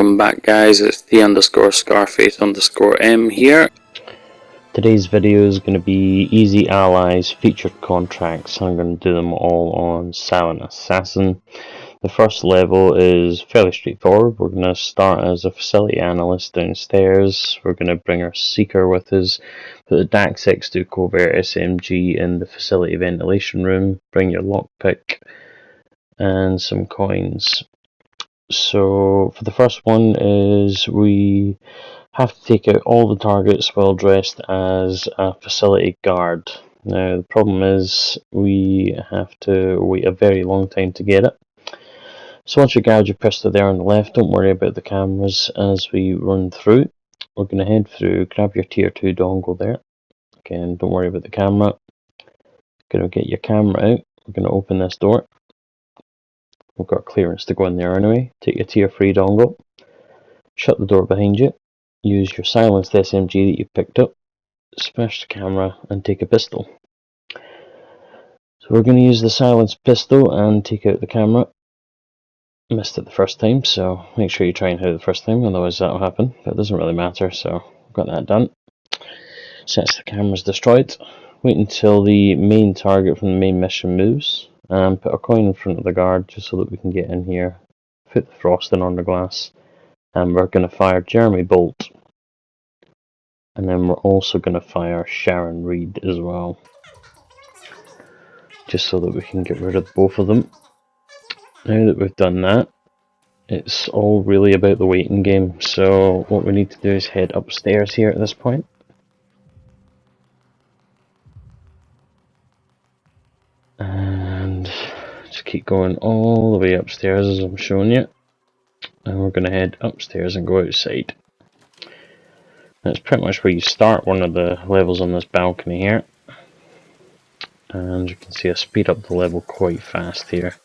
welcome back guys, it's the_Scarface_M here. Today's video is going to be Easy Allies featured contracts. I'm going to do them all on Silent Assassin. The first level is fairly straightforward. We're going to start as a facility analyst downstairs. We're going to bring our seeker with us, put the DAX X2 Covert SMG in the facility ventilation room, bring your lockpick and some coins. So for the first one is we have to take out all the targets while dressed as a facility guard. Now the problem is we have to wait a very long time to get it. So once you guard your pistol there on the left, don't worry about the cameras as we run through. We're going to head through, grab your tier 2 dongle there. Again, don't worry about the camera. Going to get your camera out. We're going to open this door. We've got clearance to go in there anyway. Take your tier 3 dongle. Shut the door behind you. Use your silenced SMG that you picked up. Smash the camera and take a pistol. So we're going to use the silenced pistol and take out the camera. Missed it the first time, so make sure you try and hit it the first time, otherwise that'll happen. But it doesn't really matter, so we've got that done. Since the camera's destroyed, wait until the main target from the main mission moves. And put a coin in front of the guard just so that we can get in here. Put the frosting on the glass. And we're going to fire Jeremy Bolt. And then we're also going to fire Sharon Reed as well. Just so that we can get rid of both of them. Now that we've done that, it's all really about the waiting game. So what we need to do is head upstairs here at this point. And just keep going all the way upstairs as I'm showing you. And we're going to head upstairs and go outside. That's pretty much where you start one of the levels on this balcony here. And you can see I speed up the level quite fast here.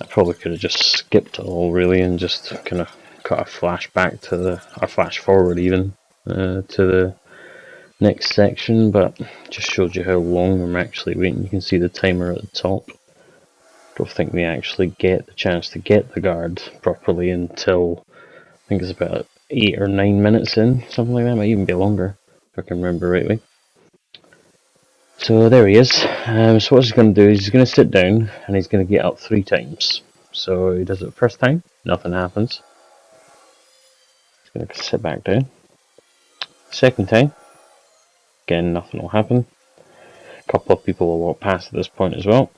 I probably could have just skipped it all really and just kind of cut a flashback to the, or flash forward even, to the next section, but just showed you how long I'm actually waiting. You can see the timer at the top. Don't think we actually get the chance to get the guard properly until I think it's about 8 or 9 minutes in, something like that. Might even be longer if I can remember rightly. So there he is. So what he's going to do is he's going to sit down and he's going to get up 3 times. So he does it the first time, nothing happens. He's going to sit back down. Second time, again nothing will happen. A couple of people will walk past at this point as well.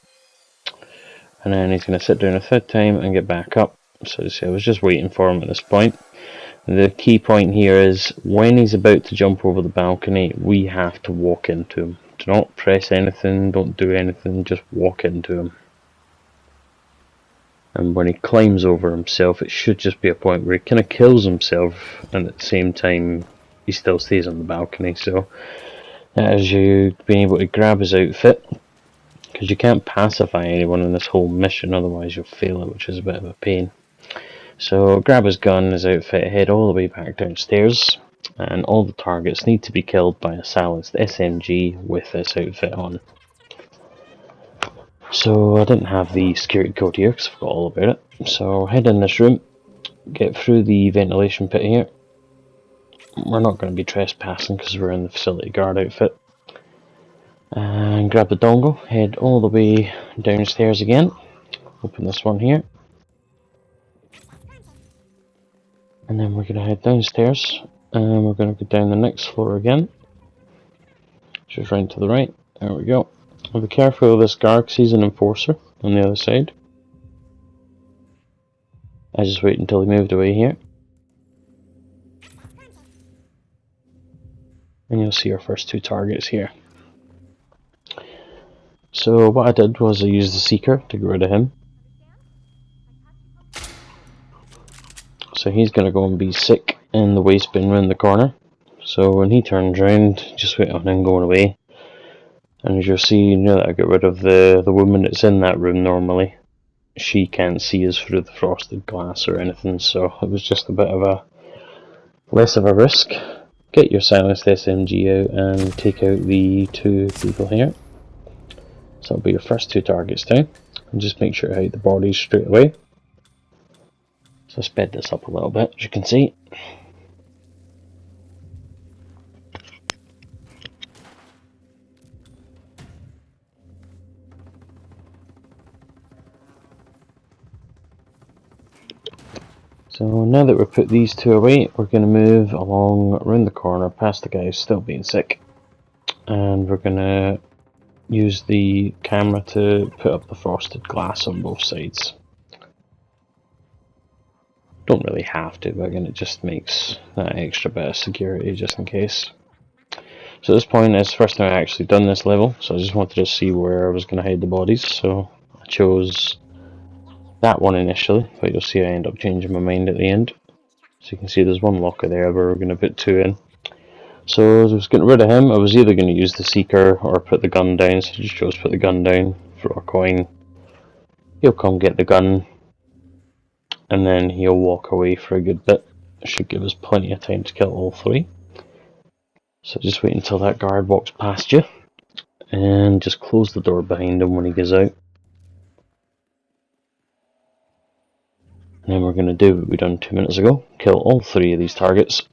And then he's going to sit down a third time and get back up. So you see, I was just waiting for him at this point. The key point here is when he's about to jump over the balcony, we have to walk into him. Do not press anything, don't do anything, just walk into him. And when he climbs over himself, it should just be a point where he kind of kills himself and at the same time he still stays on the balcony. So as you being able to grab his outfit, because you can't pacify anyone in this whole mission, otherwise you'll fail it, which is a bit of a pain. So grab his gun, his outfit, head all the way back downstairs, and all the targets need to be killed by a silenced SMG with this outfit on. So I didn't have the security code here because I forgot all about it. So head in this room, get through the ventilation pit here. We're not going to be trespassing because we're in the facility guard outfit. And grab the dongle, head all the way downstairs again. Open this one here. And then we're going to head downstairs, and we're going to go down the next floor again. Just right to the right. There we go. I'll be careful of this guard because he's an enforcer on the other side. I just wait until he moved away here. And you'll see our first 2 targets here. So what I did was I used the seeker to get rid of him. So he's going to go and be sick in the waste bin round the corner. So when he turns around, just wait on him going away. And as you'll see, you know that I get rid of the woman that's in that room normally. She can't see us through the frosted glass or anything, so it was just a bit of a less of a risk. Get your silenced SMG out and take out the 2 people here. So that'll be your first 2 targets down. And just make sure you hide the bodies straight away. So sped this up a little bit, as you can see. So now that we've put these two away, we're going to move along around the corner past the guy who's still being sick. And we're going to use the camera to put up the frosted glass on both sides. Don't really have to, but again it just makes that extra bit of security just in case. So at this point, it's the first time I actually done this level, so I just wanted to see where I was going to hide the bodies, so I chose that one initially, but you'll see I end up changing my mind at the end. So you can see there's one locker there where we're going to put two in. So as I was getting rid of him, I was either going to use the seeker or put the gun down, so I just chose to put the gun down, throw a coin. He'll come get the gun, and then he'll walk away for a good bit. Should give us plenty of time to kill all three. So just wait until that guard walks past you, and just close the door behind him when he goes out. And then we're going to do what we done 2 minutes ago, kill all three of these targets,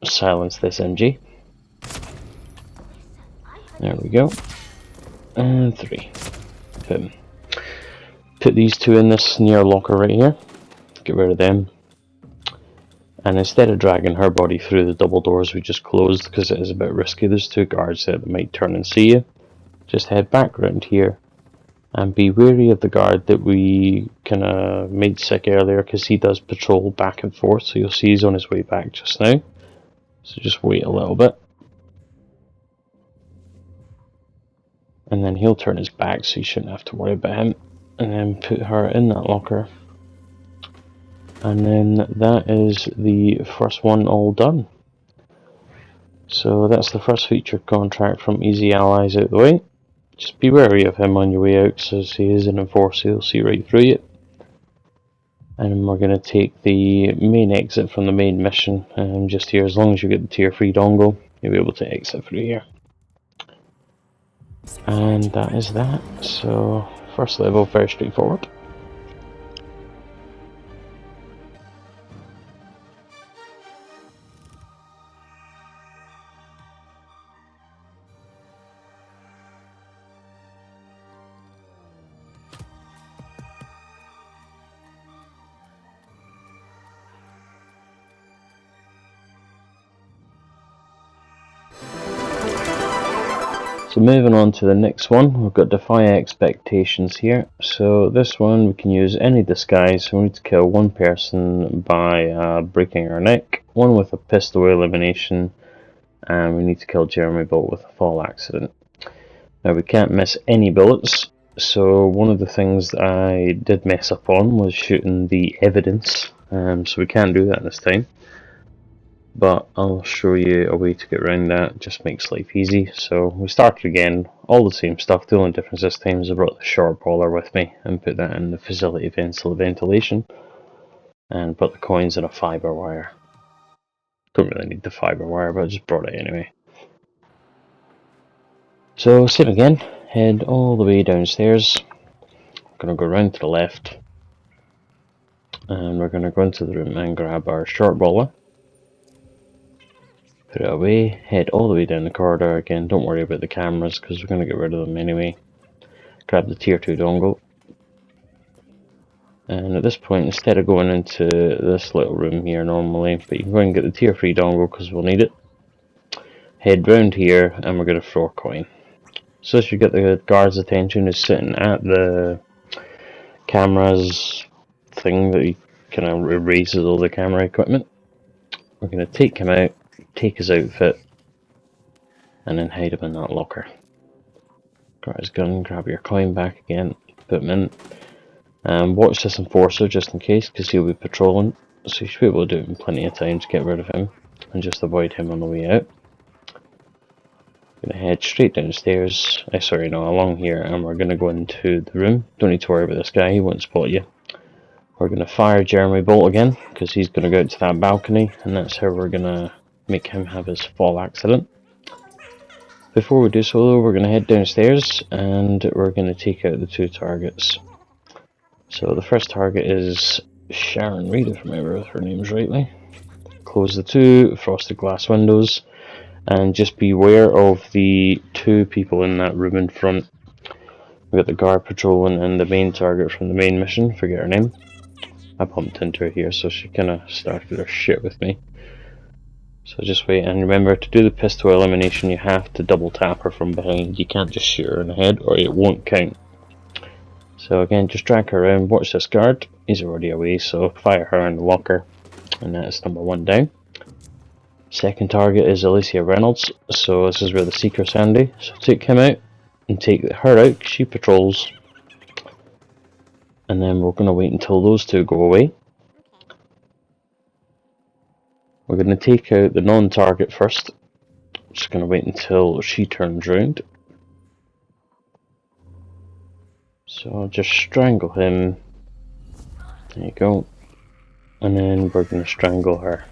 silence this MG. There we go. And three. Boom. Put these two in this near locker right here, get rid of them. And instead of dragging her body through the double doors we just closed, because it is a bit risky, there's two guards there that might turn and see you, just head back around here. And be wary of the guard that we kind of made sick earlier, because he does patrol back and forth, so you'll see he's on his way back just now. So just wait a little bit. And then he'll turn his back, so you shouldn't have to worry about him. And then put her in that locker. And then that is the first one all done. So that's the first featured contract from Easy Allies out the way. Just be wary of him on your way out, because he is an enforcer, he'll see right through you. And we're going to take the main exit from the main mission just here. As long as you get the tier 3 dongle, you'll be able to exit through here. And that is that. So, first level, very straightforward. So moving on to the next one, we've got Defy Expectations here. So this one we can use any disguise, so we need to kill one person by breaking our neck, one with a pistol elimination, and we need to kill Jeremy Bolt with a fall accident. Now we can't miss any bullets, so one of the things that I did mess up on was shooting the evidence, so we can't do that this time. But I'll show you a way to get around that. It just makes life easy. So we started again, all the same stuff. The only difference this time is I brought the short baller with me and put that in the facility ventilation, and put the coins in a fiber wire. Don't really need the fiber wire, but I just brought it anyway. So same again, head all the way downstairs. I'm gonna go round to the left, and we're gonna go into the room and grab our short baller. Put it away, head all the way down the corridor again. Don't worry about the cameras because we're going to get rid of them anyway. Grab the tier 2 dongle. And at this point, instead of going into this little room here normally, but you can go and get the tier 3 dongle because we'll need it. Head round here and we're going to throw a coin. So as you get the guard's attention is sitting at the camera's thing that he kind of erases all the camera equipment. We're going to take him out, take his outfit, and then hide him in that locker. Grab his gun, grab your coin back again, put him in. Watch this enforcer just in case, because he'll be patrolling, so you should be able to do it in plenty of time to get rid of him, and just avoid him on the way out. Gonna head straight downstairs, along here, and we're gonna go into the room. Don't need to worry about this guy, he won't spot you. We're gonna fire Jeremy Bolt again, because he's gonna go out to that balcony, and that's how we're gonna make him have his fall accident. Before we do so though, we're going to head downstairs and we're going to take out the two targets. So the first target is Sharon Reed, if I remember her name's rightly. Close the two frosted glass windows, and just beware of the two people in that room in front. We've got the guard patrolling and the main target from the main mission, forget her name. I bumped into her here, so she kinda started her shit with me. So just wait, and remember to do the pistol elimination you have to double tap her from behind. You can't just shoot her in the head or it won't count. So again, just drag her around, watch this guard, he's already away, so fire her in the locker, and that is number one down. Second target is Alicia Reynolds, so this is where the Seeker's handy, so take him out, and take her out, she patrols, and then we're going to wait until those two go away. We're going to take out the non-target first, just going to wait until she turns round. So I'll just strangle him, there you go, and then we're going to strangle her.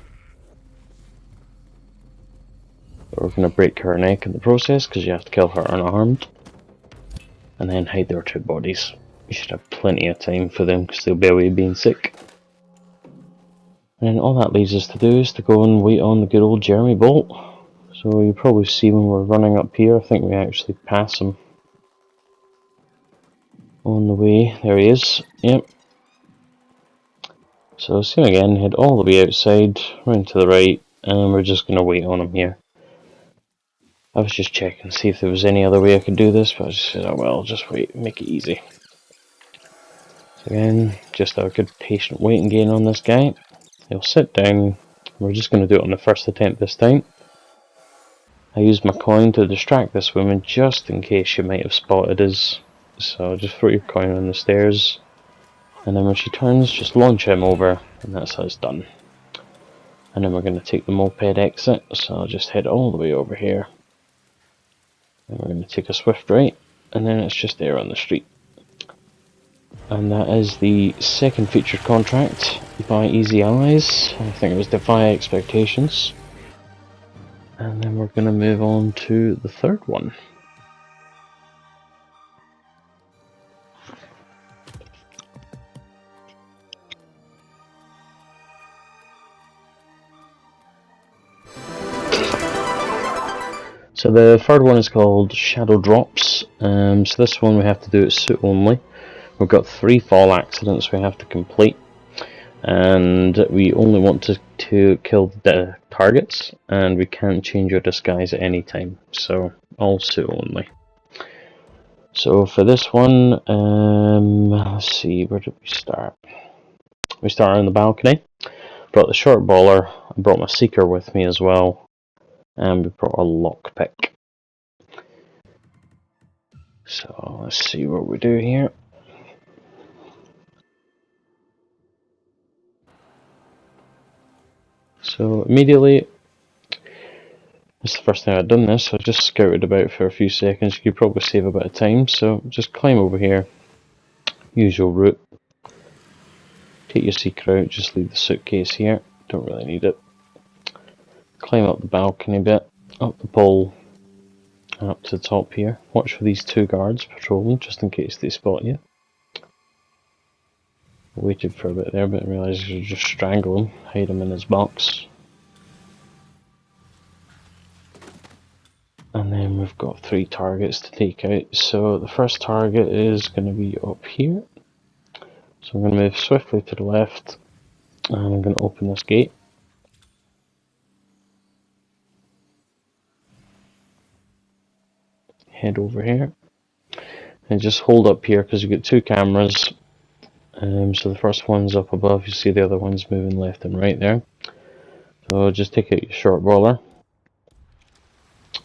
We're going to break her neck in the process because you have to kill her unarmed, and then hide their two bodies. You should have plenty of time for them because they'll be away being sick. And all that leaves us to do is to go and wait on the good old Jeremy Bolt. So you probably see when we're running up here, I think we actually pass him on the way. There he is, yep. So see him again, head all the way outside, round to the right, and we're just going to wait on him here. I was just checking to see if there was any other way I could do this, but I just said, oh well, I'll just wait, make it easy. So again, just a good patient waiting game on this guy. He'll sit down, we're just going to do it on the first attempt this time. I used my coin to distract this woman just in case she might have spotted us. So just throw your coin on the stairs, and then when she turns, just launch him over, and that's how it's done. And then we're going to take the moped exit, so I'll just head all the way over here. And we're going to take a swift right, and then it's just there on the street. And that is the second featured contract by Easy Allies. I think it was Defy Expectations. And then we're going to move on to the third one. So the third one is called Shadow Drops. So this one we have to do it suit only. We've got 3 fall accidents we have to complete, and we only want to kill the targets, and we can't change our disguise at any time. So all suit only. So for this one, let's see, where did we start? We started on the balcony. Brought the short baller. I brought my seeker with me as well. And we brought a lockpick. So let's see what we do here. So immediately, it's the first time I've done this, so I just scouted about for a few seconds. You could probably save a bit of time, so just climb over here, usual route, take your seeker out, just leave the suitcase here, don't really need it. Climb up the balcony bit, up the pole, and up to the top here. Watch for these 2 guards patrolling, just in case they spot you. Waited for a bit there, but realised you could just strangle him, hide him in his box. And then we've got 3 targets to take out. So the first target is going to be up here. So I'm going to move swiftly to the left, and I'm going to open this gate. Head over here, and just hold up here because you've got 2 cameras. So the first one's up above, you see the other one's moving left and right there. So just take out your short baller,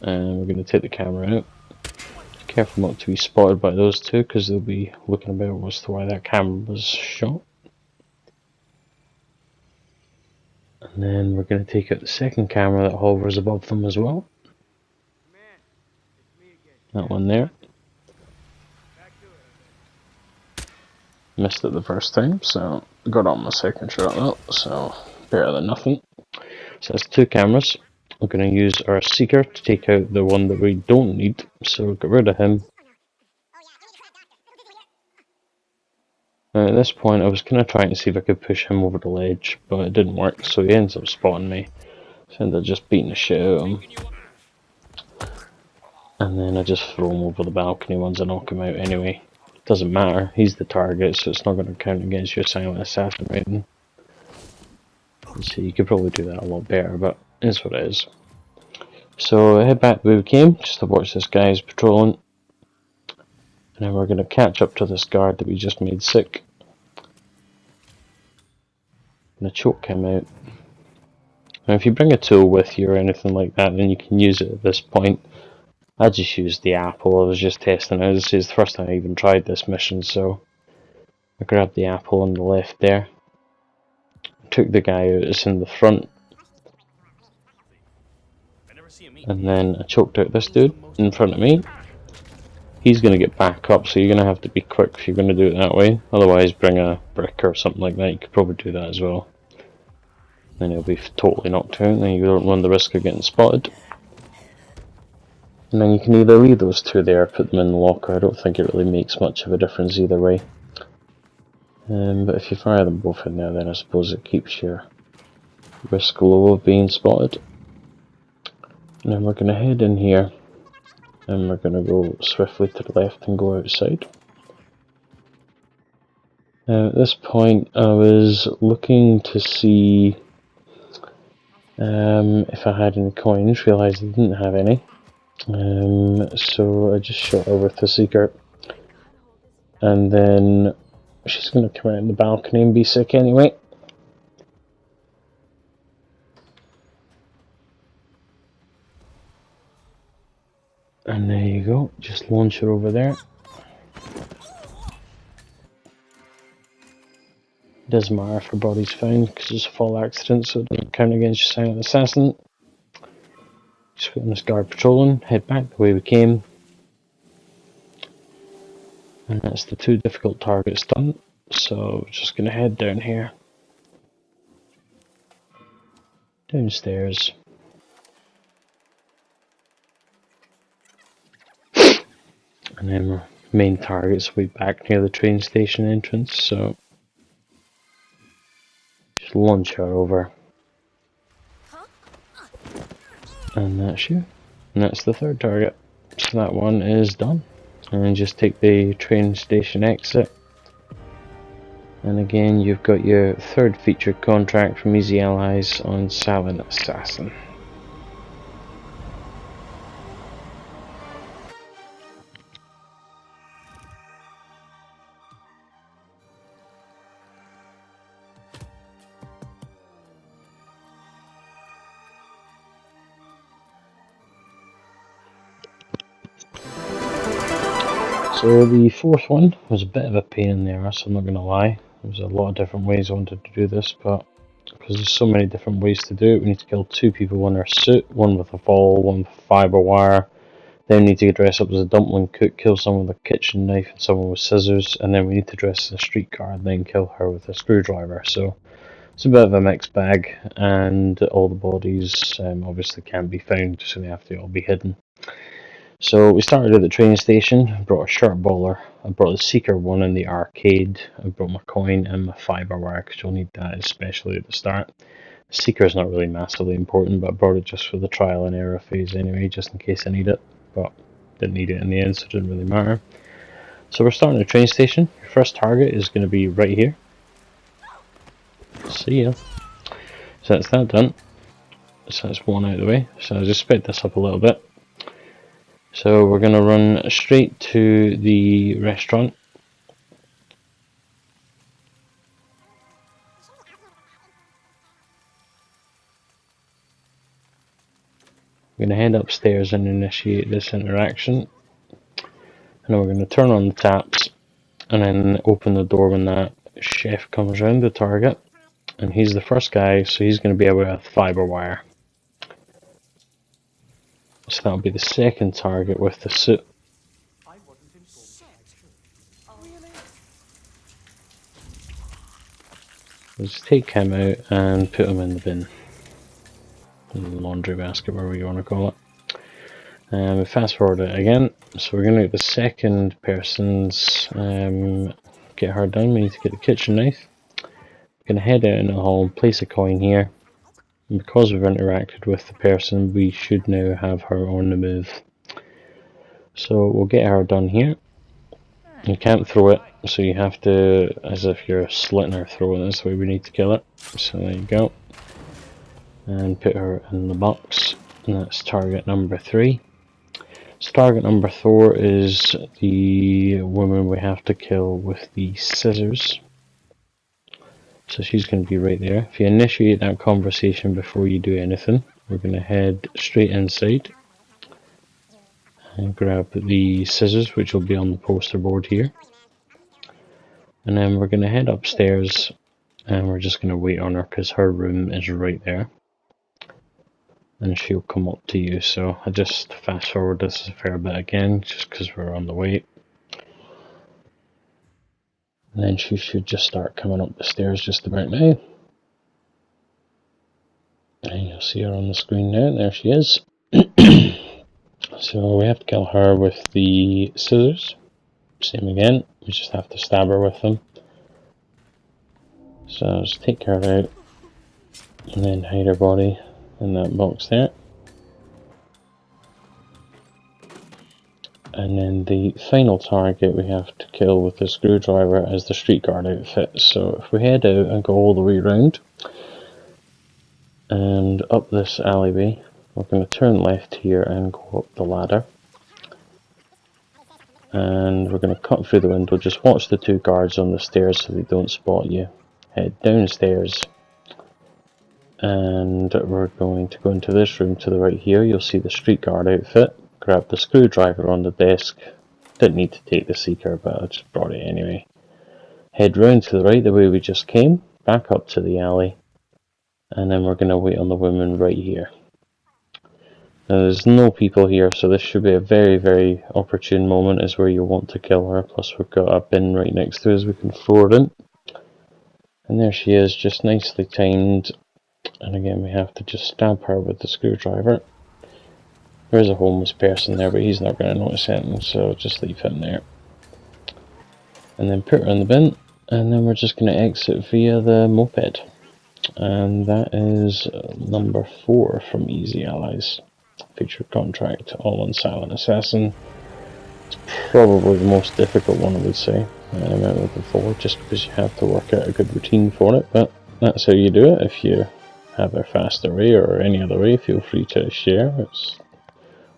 and we're going to take the camera out. Careful not to be spotted by those 2 because they'll be looking about as to why that camera was shot. And then we're going to take out the second camera that hovers above them as well. That one there. Missed it the first time, so got on my second shot though, so better than nothing. So that's 2 cameras. We're going to use our seeker to take out the one that we don't need, so get rid of him. At this point I was kind of trying to see if I could push him over the ledge, but it didn't work, so he ends up spotting me. So I ended up just beating the shit out of him. And then I just throw him over the balcony once I knock him out anyway. Doesn't matter, he's the target, so it's not going to count against your silent assassin rating. So you could probably do that a lot better, but it's what it is. So I head back the way we came, just to watch this guy's patrolling. And then we're going to catch up to this guard that we just made sick. I'm going to choke him out. Now if you bring a tool with you or anything like that, then you can use it at this point. I just used the apple, I was just testing it. This is the first time I even tried this mission, so I grabbed the apple on the left there. Took the guy out, it's in the front. And then I choked out this dude in front of me. He's going to get back up, so you're going to have to be quick if you're going to do it that way. Otherwise, bring a brick or something like that, you could probably do that as well. Then he'll be totally knocked out, and then you don't run the risk of getting spotted. And then you can either leave those two there or put them in the locker. I don't think it really makes much of a difference either way. But if you fire them both in there, then I suppose it keeps your risk low of being spotted. And then we're going to head in here, and we're going to go swiftly to the left and go outside. At this point I was looking to see if I had any coins, realised I didn't have any. So I just shot her with the Seeker, and then she's going to come out in the balcony and be sick anyway. And there you go, just launch her over there. Doesn't matter if her body's found because it's a fall accident, so it doesn't count against your silent assassin. Just got this guard patrolling, head back the way we came. And that's the two difficult targets done, so we're just going to head down here. Downstairs. And then our main targets will be back near the train station entrance, so just launch her over. And that's you. And that's the third target. So that one is done. And then just take the train station exit. And again, you've got your third featured contract from Easy Allies on Silent Assassin. So the fourth one was a bit of a pain in the arse, I'm not going to lie. There's a lot of different ways I wanted to do this, but because there's so many different ways to do it, we need to kill two people in their suit, one with a fall, one with fibre wire. Then we need to dress up as a dumpling cook, kill someone with a kitchen knife and someone with scissors, and then we need to dress as a streetcar and then kill her with a screwdriver. So it's a bit of a mixed bag, and all the bodies obviously can't be found, so they have to all be hidden. So we started at the train station, I brought a shirt baller, I brought the Seeker one in the arcade, I brought my coin and my fibre wire because you'll need that especially at the start. The Seeker is not really massively important, but I brought it just for the trial and error phase anyway, just in case I need it, but didn't need it in the end, so it didn't really matter. So we're starting at the train station. Your first target is going to be right here. See ya. So that's that done. So that's one out of the way. So I'll just sped this up a little bit. So we're going to run straight to the restaurant. We're going to head upstairs and initiate this interaction. And then we're going to turn on the taps and then open the door when that chef comes around the target. And he's the first guy, so he's going to be able to have fibre wire. So that'll be the second target with the suit. Let's take him out and put him in the bin. In the laundry basket, whatever you want to call it. And we fast forward it again. So we're going to get the second person's get her done, we need to get the kitchen knife. We're going to head out in the hall and place a coin here. And because we've interacted with the person, we should now have her on the move. So we'll get her done here. You can't throw it, so you have to, as if you're slitting her throat, that's the way we need to kill it. So there you go. And put her in the box, and that's target number 3. So target number 4 is the woman we have to kill with the scissors. So she's going to be right there. If you initiate that conversation before you do anything, we're going to head straight inside and grab the scissors, which will be on the poster board here. And then we're going to head upstairs and we're just going to wait on her because her room is right there. And she'll come up to you. So I just fast forward this a fair bit again just because we're on the way. And then she should just start coming up the stairs just about now. And you'll see her on the screen now. There she is. So we have to kill her with the scissors. Same again, we just have to stab her with them. So just take her out and then hide her body in that box there. And then the final target we have to kill with the screwdriver is the street guard outfit. So if we head out and go all the way around and up this alleyway, we're going to turn left here and go up the ladder. And we're going to cut through the window. Just watch the 2 guards on the stairs so they don't spot you. Head downstairs. And we're going to go into this room to the right here. You'll see the street guard outfit. Grab the screwdriver on the desk. Didn't need to take the seeker, but I just brought it anyway. Head round to the right the way we just came. Back up to the alley. And then we're going to wait on the woman right here. Now there's no people here, so this should be a very, very opportune moment is where you want to kill her. Plus we've got a bin right next to us, we can throw her in. And there she is, just nicely timed. And again, we have to just stab her with the screwdriver. There's a homeless person there, but he's not going to notice anything, so just leave him there. And then put her in the bin, and then we're just going to exit via the moped. And that is number 4 from Easy Allies. Featured contract, all on Silent Assassin. It's probably the most difficult one, I would say, out of the 4, just because you have to work out a good routine for it, but that's how you do it. If you have a faster way or any other way, feel free to share. It's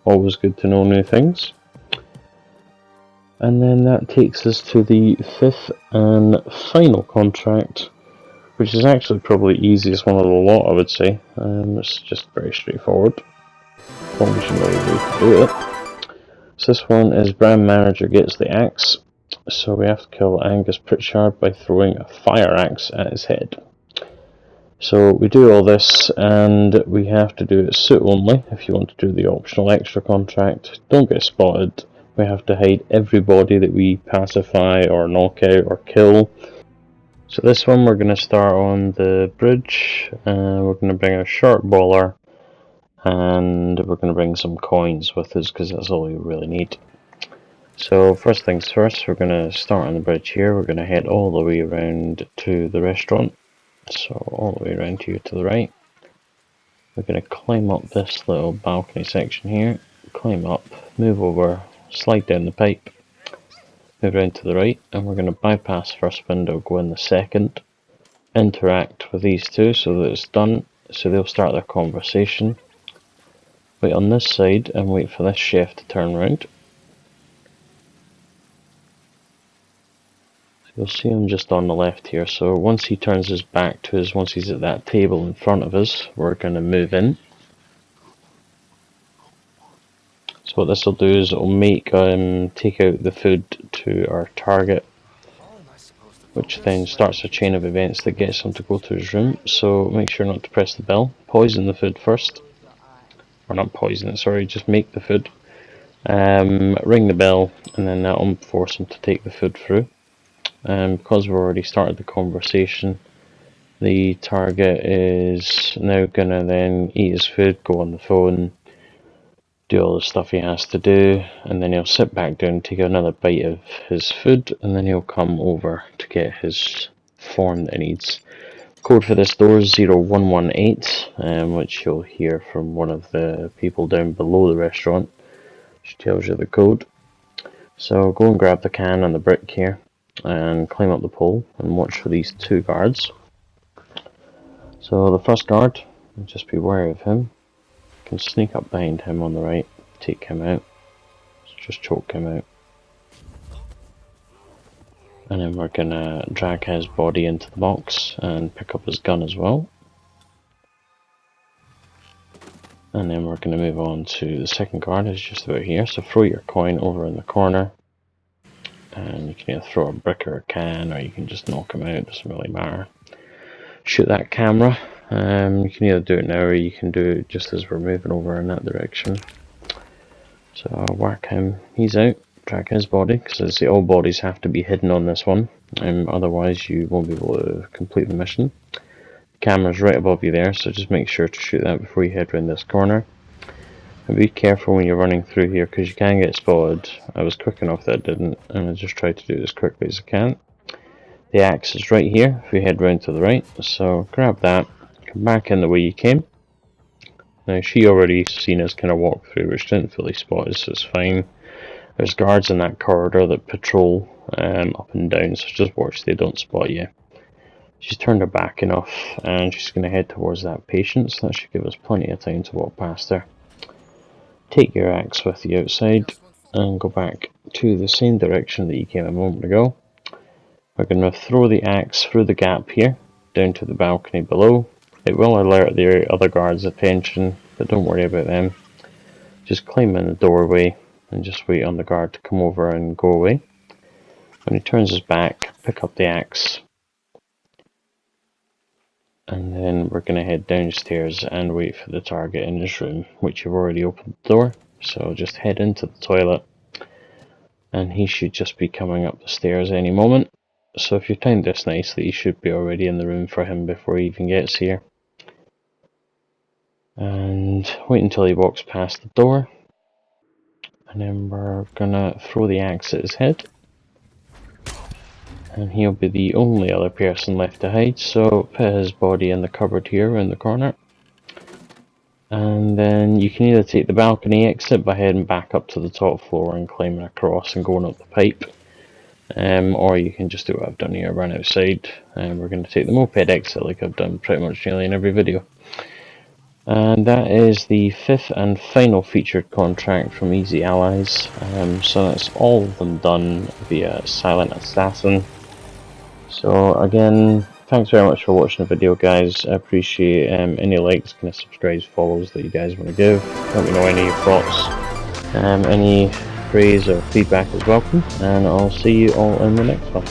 always good to know new things. And then that takes us to the 5th and final contract, which is actually probably the easiest one of the lot, I would say. It's just very straightforward. As long as you know the way to do it. So this one is Brand Manager Gets the Axe. So we have to kill Angus Pritchard by throwing a fire axe at his head. So we do all this and we have to do it suit only if you want to do the optional extra contract. Don't get spotted. We have to hide everybody that we pacify or knock out or kill. So this one we're going to start on the bridge and we're going to bring a short baller. And we're going to bring some coins with us because that's all we really need. So first things first, we're going to start on the bridge here. We're going to head all the way around to the restaurant. So all the way around here to the right. We're going to climb up this little balcony section here. Climb up, move over, slide down the pipe. Move around to the right, and we're going to bypass first window, go in the second. Interact with these two so that it's done. So they'll start their conversation. Wait on this side and wait for this chef to turn round. So you'll see him just on the left here. So once he turns his back to us, once he's at that table in front of us, we're going to move in. So what this will do is it will make take out the food to our target, which then starts a chain of events that gets him to go to his room. So make sure not to press the bell. Poison the food first. Or not poison it, sorry, just make the food. Ring the bell, and then that will force him to take the food through. Because we've already started the conversation, the target is now gonna then eat his food, go on the phone, do all the stuff he has to do, and then he'll sit back down, take another bite of his food, and then he'll come over to get his form that he needs. Code for this door is 0118, which you'll hear from one of the people down below the restaurant, which tells you the code. So go and grab the can and the brick here, and climb up the pole, and watch for these two guards. So the first guard, just be wary of him. You can sneak up behind him on the right, take him out, just choke him out. And then we're gonna drag his body into the box and pick up his gun as well. And then we're gonna move on to the second guard, is just about here. So throw your coin over in the corner, and you can either throw a brick or a can, or you can just knock him out, doesn't really matter. Shoot that camera. You can either do it now, or you can do it just as we're moving over in that direction. So I'll whack him, he's out. Drag his body, because all bodies have to be hidden on this one, otherwise you won't be able to complete the mission. The camera's right above you there, so just make sure to shoot that before you head around this corner. And be careful when you're running through here, because you can get spotted. I was quick enough that it didn't, and I just tried to do it as quickly as I can. The axe is right here if you head round to the right, so grab that, come back in the way you came. Now she already seen us kind of walk through, which didn't fully spot us, so it's fine. There's guards in that corridor that patrol up and down, so just watch they don't spot you. She's turned her back enough, and she's going to head towards that patient, so that should give us plenty of time to walk past her. Take your axe with you outside, and go back to the same direction that you came a moment ago. We're going to throw the axe through the gap here, down to the balcony below. It will alert the other guards' attention, but don't worry about them. Just climb in the doorway, and just wait on the guard to come over and go away. When he turns his back, pick up the axe, and then we're going to head downstairs and wait for the target in his room, which you've already opened the door. So just head into the toilet, and he should just be coming up the stairs any moment. So if you've timed this nicely, you should be already in the room for him before he even gets here. And wait until he walks past the door. And then we're gonna throw the axe at his head, and he'll be the only other person left to hide, so put his body in the cupboard here around the corner. And then you can either take the balcony exit by heading back up to the top floor and climbing across and going up the pipe, or you can just do what I've done here, run outside, and we're going to take the moped exit like I've done pretty much nearly in every video. And that is the fifth and final featured contract from Easy Allies. So that's all of them done via Silent Assassin. So again, thanks very much for watching the video, guys. I appreciate any likes, kind of subscribes, follows that you guys want to give. Let me know any thoughts. Any praise or feedback is welcome, and I'll see you all in the next one.